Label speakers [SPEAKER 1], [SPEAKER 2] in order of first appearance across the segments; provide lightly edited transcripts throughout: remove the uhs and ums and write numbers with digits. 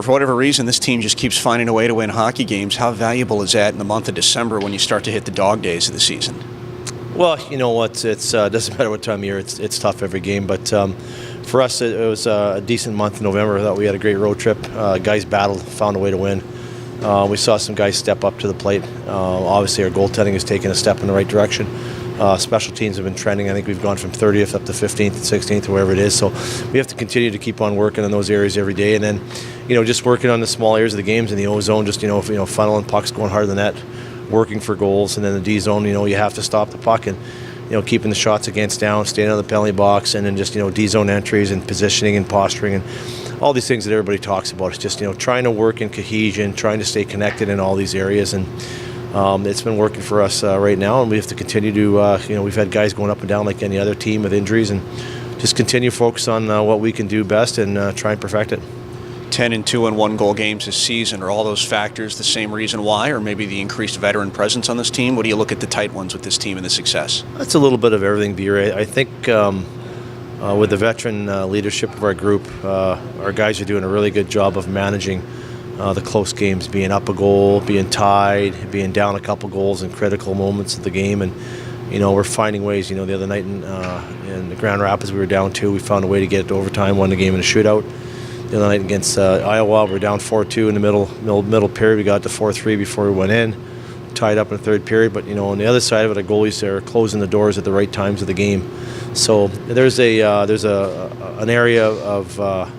[SPEAKER 1] For whatever reason, this team just keeps finding a way to win hockey games. How valuable is that in the month of December when you start to hit the dog days of the season?
[SPEAKER 2] Well, you know what? It's doesn't matter what time of year. It's tough every game, but for us, it was a decent month in November. I thought we had a great road trip. Guys battled, found a way to win. We saw some guys step up to the plate. Obviously, our goaltending has taken a step in the right direction. Special teams have been trending. I think we've gone from 30th up to 15th and 16th, or wherever it is. So we have to continue to keep on working in those areas every day, and then, just working on the small areas of the games in the O zone. Just funneling pucks, going hard in the net, working for goals, and then the D zone. You have to stop the puck and keeping the shots against down, staying out of the penalty box, and then just D zone entries and positioning and posturing and all these things that everybody talks about. It's just trying to work in cohesion, trying to stay connected in all these areas, and it's been working for us right now, and we have to continue to, we've had guys going up and down like any other team with injuries, and just continue to focus on what we can do best and try and perfect it.
[SPEAKER 1] 10-2 and 1-goal games this season. Are all those factors the same reason why, or maybe the increased veteran presence on this team? What do you look at the tight ones with this team and the success?
[SPEAKER 2] That's a little bit of everything, Beer. I think with the veteran leadership of our group, our guys are doing a really good job of managing the close games, being up a goal, being tied, being down a couple goals in critical moments of the game, and we're finding ways. The other night in the Grand Rapids, we were down 2. We found a way to get it to overtime, won the game in a shootout. The other night against Iowa, we were down 4-2 in the middle period. We got to 4-3 before we went in, tied up in the third period. But on the other side of it, our goalies are closing the doors at the right times of the game. So there's an area of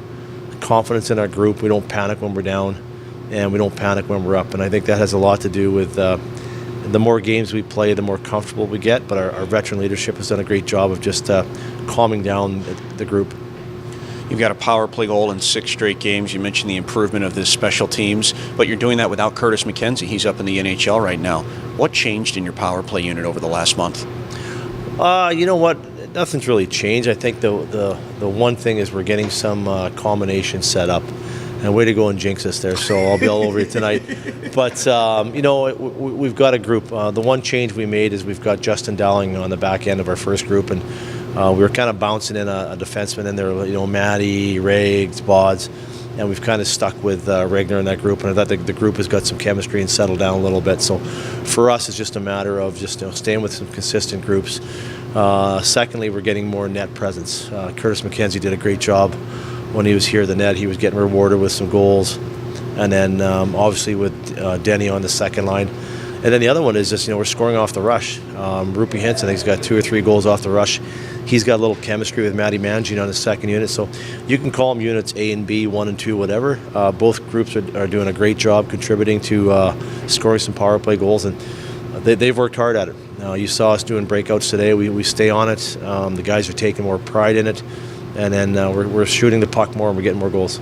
[SPEAKER 2] confidence in our group. We don't panic when we're down, and we don't panic when we're up. And I think that has a lot to do with the more games we play, the more comfortable we get. But our veteran leadership has done a great job of just calming down the group.
[SPEAKER 1] You've got a power play goal in 6 straight games. You mentioned the improvement of the special teams, but you're doing that without Curtis McKenzie. He's up in the NHL right now. What changed in your power play unit over the last month?
[SPEAKER 2] You know what? Nothing's really changed. I think the one thing is we're getting some combinations set up. And way to go and jinx us there, so I'll be all over you tonight. But, we've got a group. The one change we made is we've got Justin Dowling on the back end of our first group, and we were kind of bouncing in a defenseman in there, Matty, Riggs, Bods, and we've kind of stuck with Regner in that group, and I thought the group has got some chemistry and settled down a little bit. So for us, it's just a matter of just staying with some consistent groups. Secondly, we're getting more net presence. Curtis McKenzie did a great job when he was here at the net. He was getting rewarded with some goals, and then obviously with Denny on the second line. And then the other one is just, we're scoring off the rush. Rupee Hintz, I think, has got 2 or 3 goals off the rush. He's got a little chemistry with Matty Mangine on his second unit. So you can call them units A and B, 1 and 2, whatever. Both groups are doing a great job contributing to scoring some power play goals, and they've worked hard at it. You saw us doing breakouts today. We stay on it. The guys are taking more pride in it. And then we're shooting the puck more, and we're getting more goals.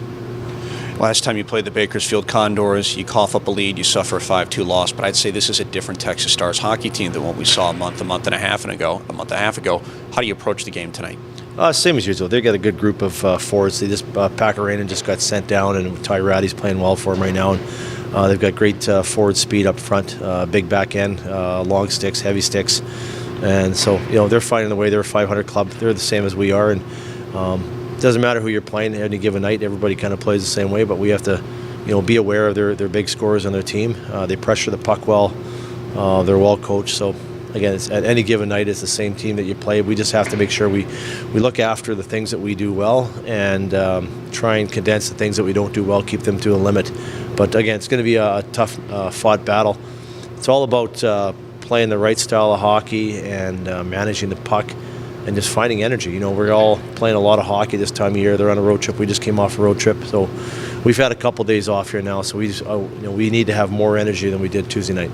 [SPEAKER 1] Last time you played the Bakersfield Condors, you cough up a lead, you suffer a 5-2 loss, but I'd say this is a different Texas Stars hockey team than what we saw a month and a half ago. How do you approach the game tonight?
[SPEAKER 2] Same as usual. They've got a good group of forwards. They just Pakarainen just got sent down, and Ty Ratty's playing well for them right now. And they've got great forward speed up front, big back end, long sticks, heavy sticks, and so they're fighting the way. They're a 500 club. They're the same as we are, and it doesn't matter who you're playing any given night. Everybody kind of plays the same way, but we have to, be aware of their big scorers on their team. They pressure the puck well. They're well coached. So again, it's, at any given night, it's the same team that you play. We just have to make sure we look after the things that we do well and try and condense the things that we don't do well, keep them to a limit. But again, it's going to be a tough fought battle. It's all about playing the right style of hockey and managing the puck and just finding energy. We're all playing a lot of hockey this time of year. They're on a road trip. We just came off a road trip, so we've had a couple days off here now. So we need to have more energy than we did Tuesday night.